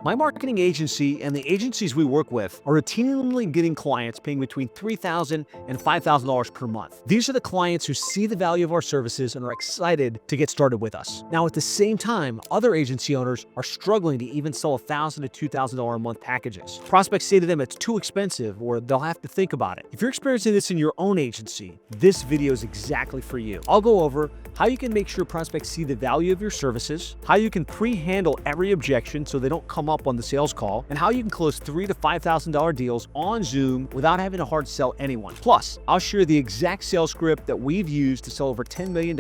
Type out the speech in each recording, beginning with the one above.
My marketing agency and the agencies we work with are routinely getting clients paying between $3,000 and $5,000 per month. These are the clients who see the value of our services and are excited to get started with us. Now, at the same time, other agency owners are struggling to even sell $1,000 to $2,000 a month packages. Prospects say to them it's too expensive, or they'll have to think about it. If you're experiencing this in your own agency, this video is exactly for you. I'll go over how you can make sure prospects see the value of your services, how you can pre-handle every objection so they don't come up on the sales call, and how you can close $3,000 to $5,000 deals on Zoom without having to hard sell anyone. Plus, I'll share the exact sales script that we've used to sell over $10 million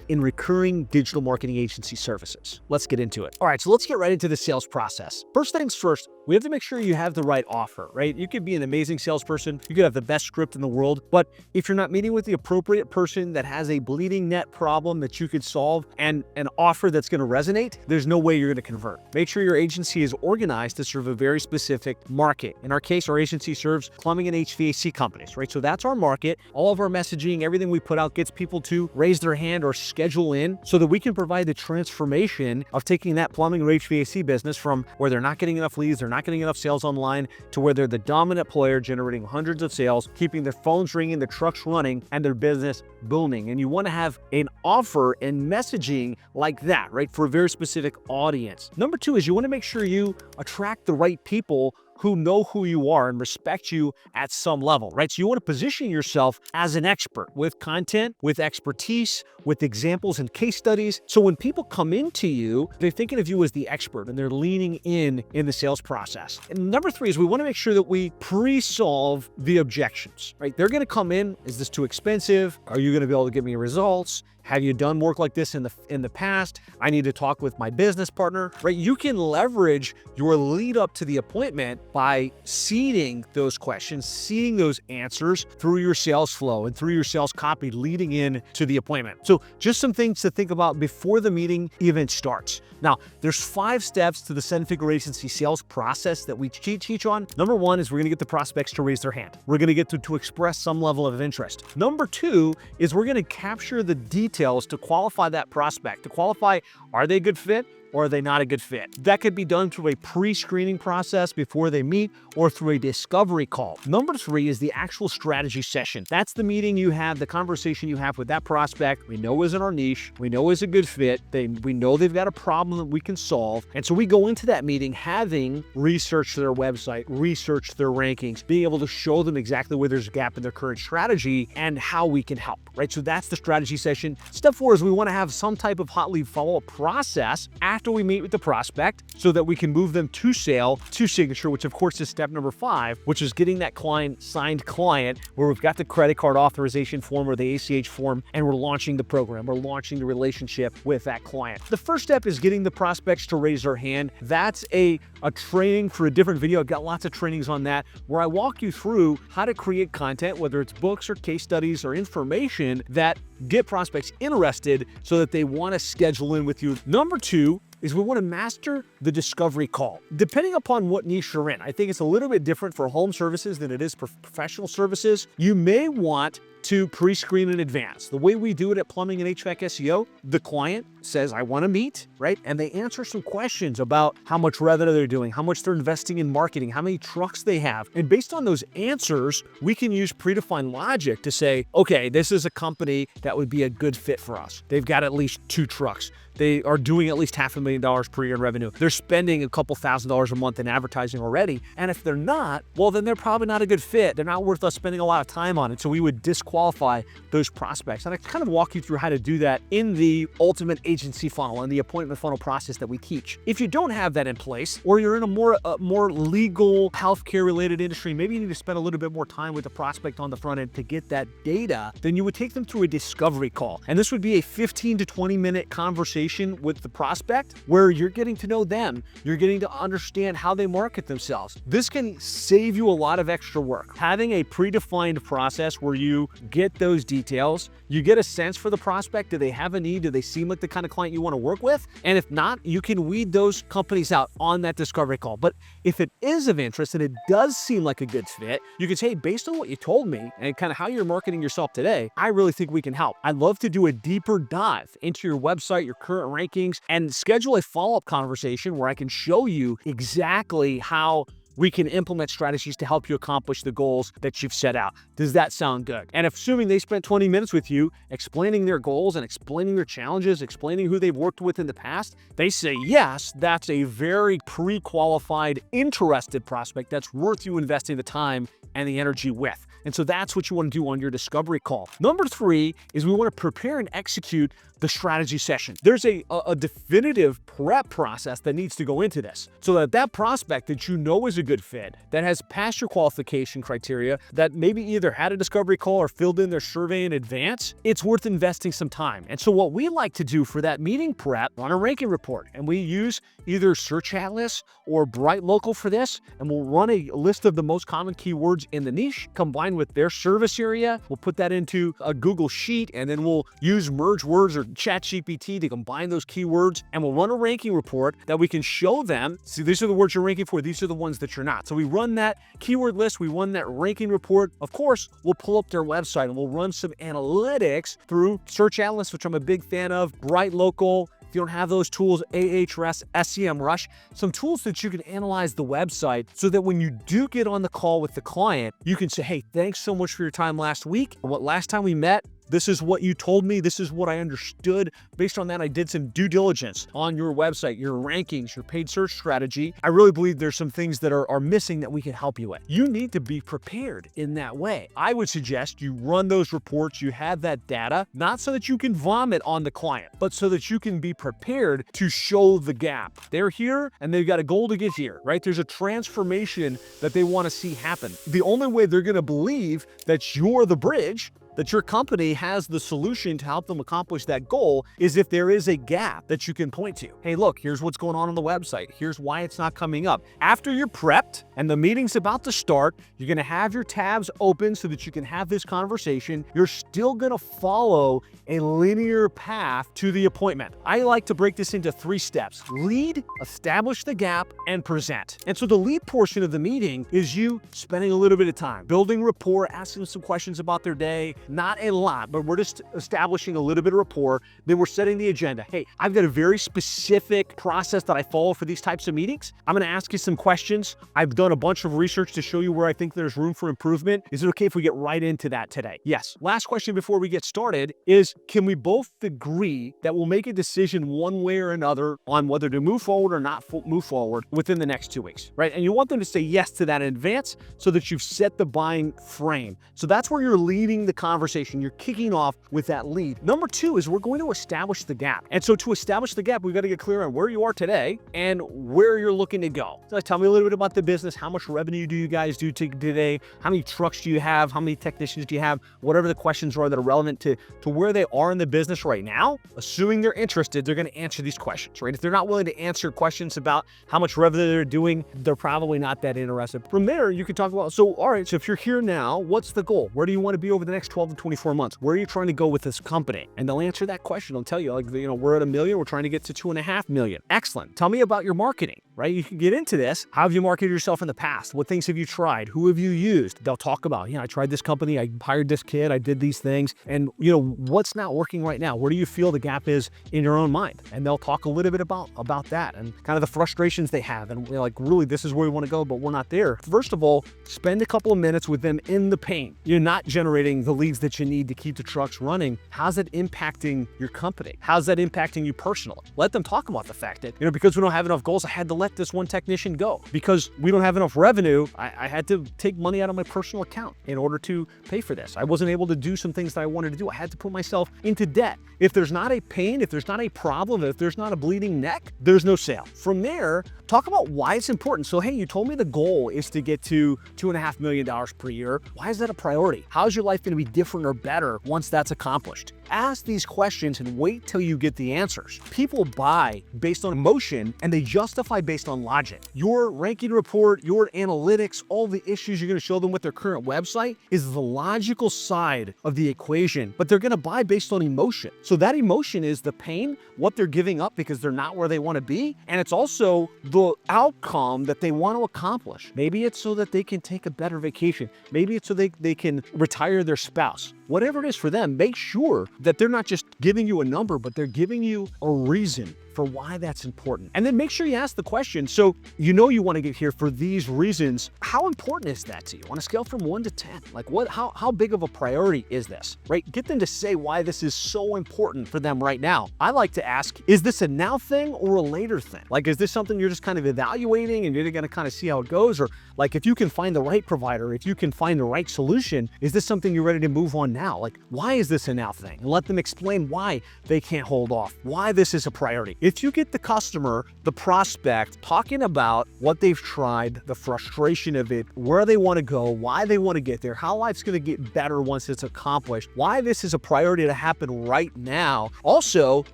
in recurring digital marketing agency services. Let's get into it. All right, so let's get right into the sales process. First things first, we have to make sure you have the right offer, right? You could be an amazing salesperson, you could have the best script in the world, but if you're not meeting with the appropriate person that has a bleeding net problem that you could solve and an offer that's going to resonate, there's no way you're going to convert. Make sure your agency is organized to serve a very specific market. In our case, our agency serves plumbing and HVAC companies, right? So that's our market. All of our messaging, everything we put out gets people to raise their hand or schedule in so that we can provide the transformation of taking that plumbing or HVAC business from where they're not getting enough leads, they're not getting enough sales online, to where they're the dominant player generating hundreds of sales, keeping their phones ringing, their trucks running, and their business booming. And you want to have an offer and messaging like that, right? For a very specific audience. Number two is you want to make sure you attract the right people who know who you are and respect you at some level, right? So you want to position yourself as an expert with content, with expertise, with examples and case studies. So when people come into you, they're thinking of you as the expert and they're leaning in the sales process. And number three is we want to make sure that we pre-solve the objections, right? They're going to come in, is this too expensive? Are you going to be able to give me results? Have you done work like this in the past? I need to talk with my business partner, right? You can leverage your lead up to the appointment by seeding those questions, seeding those answers through your sales flow and through your sales copy leading in to the appointment. So just some things to think about before the meeting even starts. Now, there's 5 steps to the seven-figure agency sales process that we teach on. Number one is we're gonna get the prospects to raise their hand. We're gonna get to express some level of interest. Number two is we're gonna capture the details to qualify that prospect, to qualify, are they a good fit? Or are they not a good fit? That could be done through a pre-screening process before they meet or through a discovery call. Number three is the actual strategy session. That's the meeting you have, the conversation you have with that prospect. We know is in our niche. We know is a good fit. We know they've got a problem that we can solve. And so we go into that meeting having researched their website, researched their rankings, being able to show them exactly where there's a gap in their current strategy and how we can help, right? So that's the strategy session. Step 4 is we want to have some type of hot lead follow-up process after we meet with the prospect so that we can move them to sale, to signature, which of course is step number 5, which is getting that signed client where we've got the credit card authorization form or the ACH form and we're launching the program, we're launching the relationship with that client. The first step is getting the prospects to raise their hand. That's a training for a different video. I've got lots of trainings on that where I walk you through how to create content, whether it's books or case studies or information that get prospects interested so that they want to schedule in with you. Number 2 is we want to master the discovery call. Depending upon what niche you're in, I think it's a little bit different for home services than it is for professional services. You may want to pre-screen in advance. The way we do it at Plumbing and HVAC SEO, the client says, I want to meet, right? And they answer some questions about how much revenue they're doing, how much they're investing in marketing, how many trucks they have. And based on those answers, we can use predefined logic to say, okay, this is a company that would be a good fit for us. They've got at least 2 trucks. They are doing at least $500,000 per year in revenue. They're spending a couple $1,000s a month in advertising already. And if they're not, well, then they're probably not a good fit. They're not worth us spending a lot of time on it. So we would disqualify those prospects. And I kind of walk you through how to do that in the ultimate agency funnel and the appointment funnel process that we teach. If you don't have that in place, or you're in a more legal, healthcare related industry, maybe you need to spend a little bit more time with the prospect on the front end to get that data, then you would take them through a discovery call. And this would be a 15 to 20 minute conversation with the prospect where you're getting to know them. You're getting to understand how they market themselves. This can save you a lot of extra work. Having a predefined process where you get those details, you get a sense for the prospect. Do they have a need? Do they seem like the kind of client you want to work with? And if not, you can weed those companies out on that discovery call. But if it is of interest and it does seem like a good fit, you can say, hey, based on what you told me and kind of how you're marketing yourself today, I really think we can help. I'd love to do a deeper dive into your website, your current current rankings, and schedule a follow-up conversation where I can show you exactly how we can implement strategies to help you accomplish the goals that you've set out. Does that sound good? And assuming they spent 20 minutes with you explaining their goals and explaining their challenges, explaining who they've worked with in the past, they say yes, that's a very pre-qualified, interested prospect that's worth you investing the time and the energy with. And so that's what you want to do on your discovery call. Number 3 is we want to prepare and execute the strategy session. There's a definitive prep process that needs to go into this so that that prospect that you know is a good fit, that has passed your qualification criteria, that maybe either had a discovery call or filled in their survey in advance, it's worth investing some time. And so what we like to do for that meeting prep on a ranking report, and we use either Search Atlas or Bright Local for this, and we'll run a list of the most common keywords in the niche combined with their service area. We'll put that into a Google Sheet, and then we'll use Merge Words or ChatGPT to combine those keywords, and we'll run a ranking report that we can show them. See, these are the words you're ranking for. These are the ones that you're not. So we run that keyword list. We run that ranking report. Of course, we'll pull up their website and we'll run some analytics through Search Atlas, which I'm a big fan of, Bright Local. If you don't have those tools, Ahrefs, SEMrush, some tools that you can analyze the website so that when you do get on the call with the client, you can say, hey, thanks so much for your time last week. Last time we met, this is what you told me. This is what I understood. Based on that, I did some due diligence on your website, your rankings, your paid search strategy. I really believe there's some things that are missing that we can help you with. You need to be prepared in that way. I would suggest you run those reports, you have that data, not so that you can vomit on the client, but so that you can be prepared to show the gap. They're here and they've got a goal to get here, right? There's a transformation that they want to see happen. The only way they're going to believe that you're the bridge, that your company has the solution to help them accomplish that goal, is if there is a gap that you can point to. Hey, look, here's what's going on the website. Here's why it's not coming up. After you're prepped and the meeting's about to start, you're going to have your tabs open so that you can have this conversation. You're still going to follow a linear path to the appointment. I like to break this into 3 steps: lead, establish the gap, and present. And so the lead portion of the meeting is you spending a little bit of time building rapport, asking them some questions about their day. Not a lot, but we're just establishing a little bit of rapport. Then we're setting the agenda. Hey, I've got a very specific process that I follow for these types of meetings. I'm going to ask you some questions. I've done a bunch of research to show you where I think there's room for improvement. Is it okay if we get right into that today? Yes. Last question before we get started is, can we both agree that we'll make a decision one way or another on whether to move forward or not move forward within the next 2 weeks, right? And you want them to say yes to that in advance so that you've set the buying frame. So that's where you're leading the conversation. You're kicking off with that lead. Number 2 is we're going to establish the gap. And so to establish the gap, we've got to get clear on where you are today and where you're looking to go. So tell me a little bit about the business. How much revenue do you guys do today? How many trucks do you have? How many technicians do you have? Whatever the questions are that are relevant to where they are in the business right now. Assuming they're interested, they're going to answer these questions, right? If they're not willing to answer questions about how much revenue they're doing, they're probably not that interested. From there, you can talk about, so all right, so if you're here now, what's the goal? Where do you want to be over the next 12 to 24 months? Where are you trying to go with this company? And they'll answer that question. They'll tell you, like, we're at $1 million. We're trying to get to $2.5 million. Excellent. Tell me about your marketing, right? You can get into this. How have you marketed yourself in the past? What things have you tried? Who have you used? They'll talk about, I tried this company. I hired this kid. I did these things. And, what's not working right now? Where do you feel the gap is in your own mind? And they'll talk a little bit about that and kind of the frustrations they have. And really, this is where we want to go, but we're not there. First of all, spend a couple of minutes with them in the pain. You're not generating the leads that you need to keep the trucks running. How's that impacting your company? How's that impacting you personally? Let them talk about the fact that, because we don't have enough goals, I had to let this one technician go. Because we don't have enough revenue, I had to take money out of my personal account in order to pay for this. I wasn't able to do some things that I wanted to do. I had to put myself into debt. If there's not a pain, if there's not a problem, if there's not a bleeding neck, there's no sale. From there, talk about why it's important. So, hey, you told me the goal is to get to $2.5 million per year. Why is that a priority? How's your life going to be different or better once that's accomplished? Ask these questions and wait till you get the answers. People buy based on emotion and they justify based based on logic. Your ranking report, your analytics, all the issues you're going to show them with their current website is the logical side of the equation, but they're going to buy based on emotion. So that emotion is the pain, what they're giving up because they're not where they want to be, and it's also the outcome that they want to accomplish. Maybe it's so that they can take a better vacation. Maybe it's so they can retire their spouse. Whatever it is for them, make sure that they're not just giving you a number, but they're giving you a reason for why that's important. And then make sure you ask the question, so you know you want to get here for these reasons. How important is that to you on a scale from 1 to 10? Like how big of a priority is this, right? Get them to say why this is so important for them right now. I like to ask, is this a now thing or a later thing? Like, is this something you're just kind of evaluating and you're going to kind of see how it goes? Or like, if you can find the right provider, if you can find the right solution, is this something you're ready to move on now? Like, why is this a now thing? And let them explain why they can't hold off, why this is a priority. If you get the customer, the prospect, talking about what they've tried, the frustration of it, where they want to go, why they want to get there, how life's going to get better once it's accomplished, why this is a priority to happen right now. Also,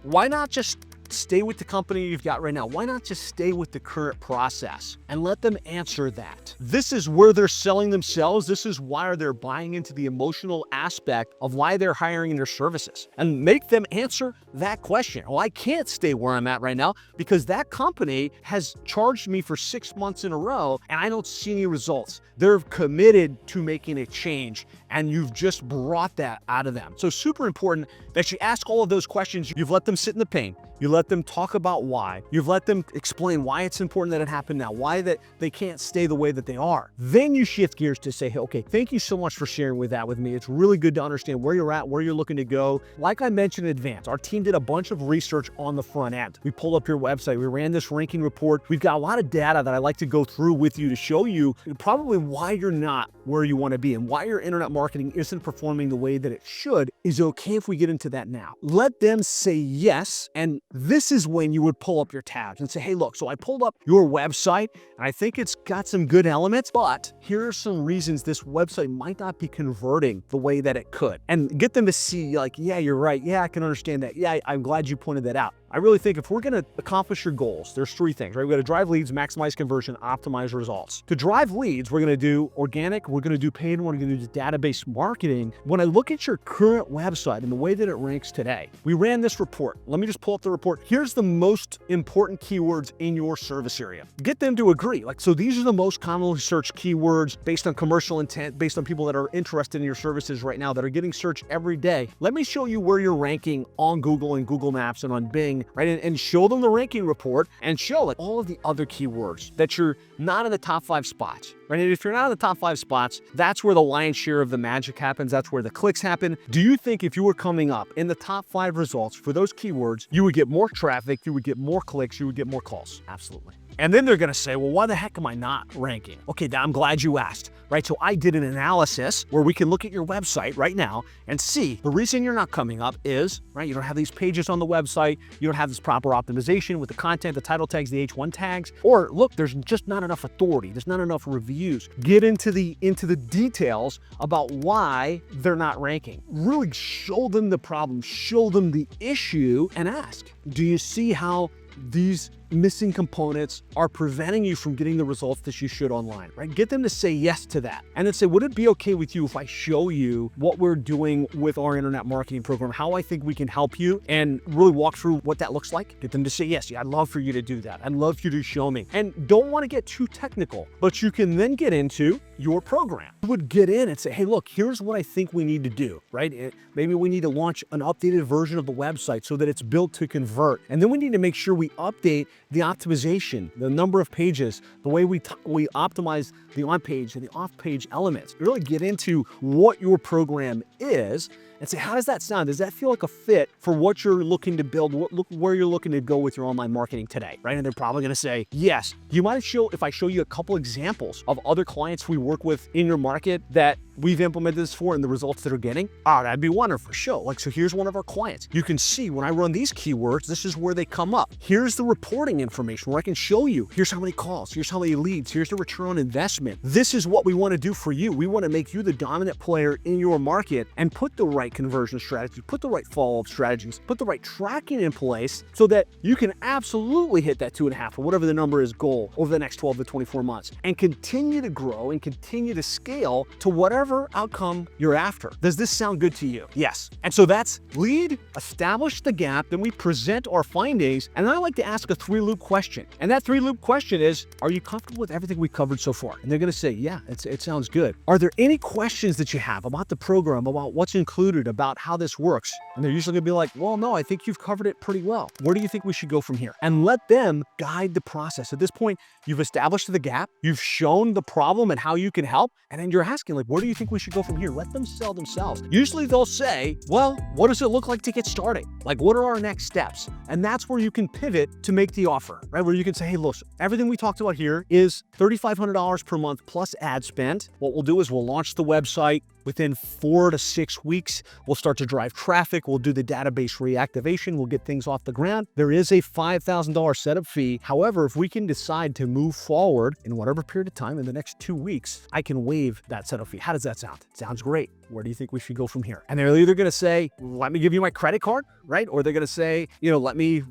why not just stay with the company you've got right now? Why not just stay with the current process and let them answer that? This is where they're selling themselves. This is why they're buying into the emotional aspect of why they're hiring their services, and make them answer that question. Well, I can't stay where I'm at right now because that company has charged me for 6 months in a row and I don't see any results. They're committed to making a change and you've just brought that out of them. So super important that you ask all of those questions. You've let them sit in the pain. You let them talk about why. You've let them explain why it's important that it happened now, why that they can't stay the way that they are. Then you shift gears to say, hey, okay, thank you so much for sharing that with me. It's really good to understand where you're at, where you're looking to go. Like I mentioned in advance, our team did a bunch of research on the front end. We pulled up your website. We ran this ranking report. We've got a lot of data that I like to go through with you to show you probably why you're not where you want to be and why your internet marketing isn't performing the way that it should. Is it okay if we get into that now? Let them say yes, and this is when you would pull up your tabs and say, hey, look, so I pulled up your website and I think it's got some good elements, but here are some reasons this website might not be converting the way that it could. And get them to see like, yeah, you're right. Yeah, I can understand that. Yeah, I'm glad you pointed that out. I really think if we're going to accomplish your goals, there's 3 things, right? We got to drive leads, maximize conversion, optimize results. To drive leads, we're going to do organic, we're going to do paid, we're going to do database marketing. When I look at your current website and the way that it ranks today, we ran this report. Let me just pull up the report. Here's the most important keywords in your service area. Get them to agree. Like, so these are the most commonly searched keywords based on commercial intent, based on people that are interested in your services right now that are getting searched every day. Let me show you where you're ranking on Google and Google Maps and on Bing, right? And show them the ranking report and show like all of the other keywords that you're not in the top 5 spots, right? And if you're not in the top 5 spots, that's where the lion's share of the magic happens. That's where the clicks happen. Do you think if you were coming up in the top 5 results for those keywords, you would get more traffic, you would get more clicks, you would get more calls? Absolutely. And then they're going to say, well, why the heck am I not ranking? Okay, I'm glad you asked, right? So I did an analysis where we can look at your website right now and see the reason you're not coming up is, right, you don't have these pages on the website, you don't have this proper optimization with the content, the title tags, the H1 tags, or look, there's just not enough authority, there's not enough reviews. Get into the details about why they're not ranking. Really show them the problem, show them the issue, and ask, do you see how these missing components are preventing you from getting the results that you should online, right? Get them to say yes to that. And then say, would it be okay with you if I show you what we're doing with our internet marketing program, how I think we can help you, and really walk through what that looks like? Get them to say, yes, yeah, I'd love for you to do that. I'd love for you to show me. And don't want to get too technical, but you can then get into your program. You would get in and say, hey, look, here's what I think we need to do, right? Maybe we need to launch an updated version of the website so that it's built to convert. And then we need to make sure we update the optimization, the number of pages, the way we optimize the on-page and the off-page elements. Really get into what your program is and say, how does that sound? Does that feel like a fit for what you're looking to build? Where you're looking to go with your online marketing today, right? And they're probably going to say, yes. You might show, if I show you a couple examples of other clients we work with in your market that we've implemented this for and the results that are getting? Oh, that'd be wonderful. Sure. Like, so here's one of our clients. You can see when I run these keywords, this is where they come up. Here's the reporting information where I can show you, here's how many calls, here's how many leads, here's the return on investment. This is what we want to do for you. We want to make you the dominant player in your market and put the right conversion strategies, put the right follow-up strategies, put the right tracking in place so that you can absolutely hit that 2.5 or whatever the number is goal over the next 12 to 24 months and continue to grow and continue to scale to whatever outcome you're after. Does this sound good to you? Yes. And so that's lead, establish the gap, then we present our findings, and then I like to ask a 3-loop question. And that 3-loop question is, are you comfortable with everything we covered so far? And they're going to say, yeah, it sounds good. Are there any questions that you have about the program, about what's included, about how this works? And they're usually going to be like, well, no, I think you've covered it pretty well. Where do you think we should go from here? And let them guide the process. At this point, you've established the gap, you've shown the problem and how you can help, and then you're asking, like, where do you think we should go from here? Let them sell themselves. Usually they'll say, well, what does it look like to get started? Like, what are our next steps? And that's where you can pivot to make the offer, right? Where you can say, hey, look, everything we talked about here is $3,500 per month plus ad spend. What we'll do is we'll launch the website. Within 4 to 6 weeks, we'll start to drive traffic. We'll do the database reactivation. We'll get things off the ground. There is a $5,000 setup fee. However, if we can decide to move forward in whatever period of time in the next 2 weeks, I can waive that setup fee. How does that sound? Sounds great. Where do you think we should go from here? And they're either going to say, let me give you my credit card, right? Or they're going to say, you know, let me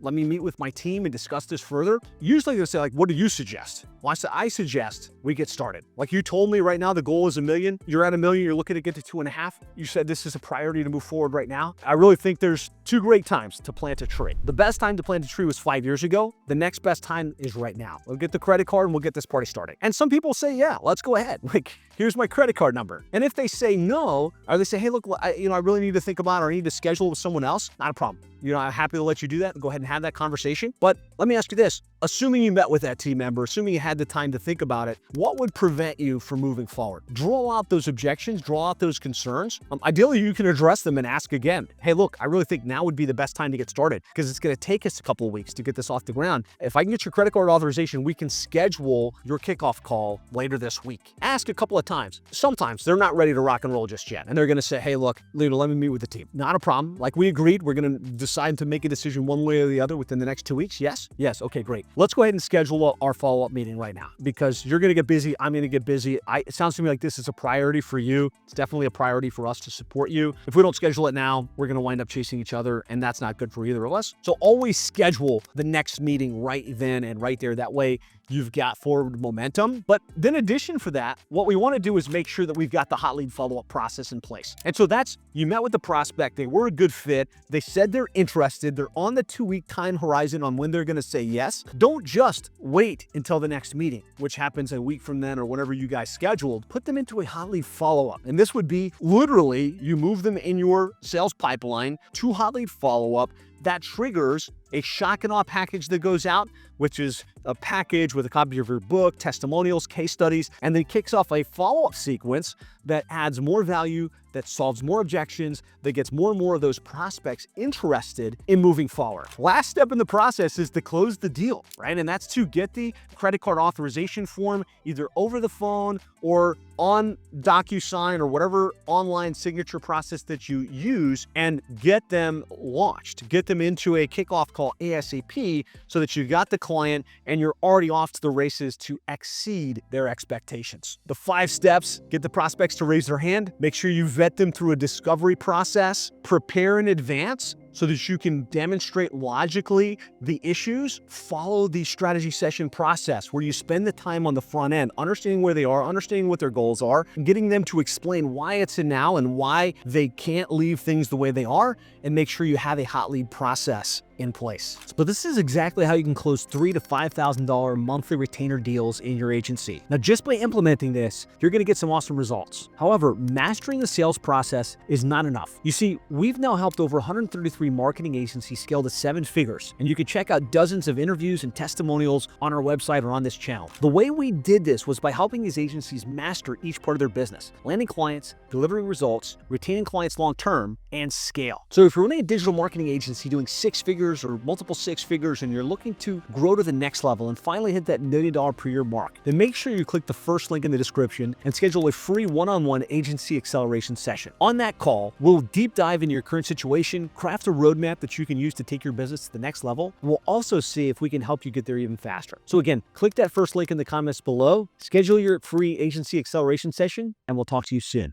meet with my team and discuss this further. Usually they'll say, like, what do you suggest? Well, I suggest we get started. Like you told me right now, the goal is $1 million. You're at $1 million. You're looking to get to 2.5. You said this is a priority to move forward right now. I really think there's 2 great times to plant a tree. The best time to plant a tree was 5 years ago. The next best time is right now. We'll get the credit card and we'll get this party started. And some people say, yeah, let's go ahead. Like, here's my credit card number. And if they say no, or they say, hey, look, I really need to think about it, or I need to schedule with someone else, not a problem. You know, I'm happy to let you do that and go ahead and have that conversation. But let me ask you this, assuming you met with that team member, assuming you had the time to think about it, what would prevent you from moving forward? Draw out those objections, draw out those concerns. Ideally, you can address them and ask again, hey, look, I really think now would be the best time to get started because it's going to take us a couple of weeks to get this off the ground. If I can get your credit card authorization, we can schedule your kickoff call later this week. Ask a couple of times. Sometimes they're not ready to rock and roll just yet. And they're going to say, hey, look, Lena, let me meet with the team. Not a problem. Like we agreed, we're going to decide to make a decision one way or the other within the next 2 weeks. Yes? Yes. Okay, great. Let's go ahead and schedule our follow-up meeting right now because you're going to get busy. I'm going to get busy. It sounds to me like this is a priority for you. It's definitely a priority for us to support you. If we don't schedule it now, we're going to wind up chasing each other and that's not good for either of us. So always schedule the next meeting right then and right there. That way you've got forward momentum. But in addition for that, what we want to do is make sure that we've got the hot lead follow-up process in place. And so that's, you met with the prospect, they were a good fit, they said they're interested, they're on the 2-week time horizon on when they're going to say yes. Don't just wait until the next meeting, which happens a week from then or whenever you guys scheduled. Put them into a hot lead follow-up. And this would be literally, you move them in your sales pipeline to hot lead follow-up. That triggers a shock and awe package that goes out, which is a package with a copy of your book, testimonials, case studies, and then kicks off a follow-up sequence that adds more value, that solves more objections, that gets more and more of those prospects interested in moving forward. Last step in the process is to close the deal, right? And that's to get the credit card authorization form either over the phone or on DocuSign or whatever online signature process that you use and get them launched, get them into a kickoff call ASAP so that you got the client and you're already off to the races to exceed their expectations. The 5 steps: get the prospects to raise their hand, make sure you vet them through a discovery process, prepare in advance so that you can demonstrate logically the issues, follow the strategy session process where you spend the time on the front end, understanding where they are, understanding what their goals are, and getting them to explain why it's a now and why they can't leave things the way they are, and make sure you have a hot lead process in place. But this is exactly how you can close $3,000 to $5,000 monthly retainer deals in your agency. Now, just by implementing this, you're going to get some awesome results. However, mastering the sales process is not enough. You see, we've now helped over 133 stress-free marketing agency scale to 7 figures, and you can check out dozens of interviews and testimonials on our website or on this channel. The way we did this was by helping these agencies master each part of their business, landing clients, delivering results, retaining clients long-term, and scale. So if you're running a digital marketing agency doing 6 figures or multiple 6 figures and you're looking to grow to the next level and finally hit that $1 million per year mark, then make sure you click the first link in the description and schedule a free one-on-one agency acceleration session. On that call, we'll deep dive into your current situation, craft a roadmap that you can use to take your business to the next level, and we'll also see if we can help you get there even faster. So again, click that first link in the comments below, schedule your free agency acceleration session, and we'll talk to you soon.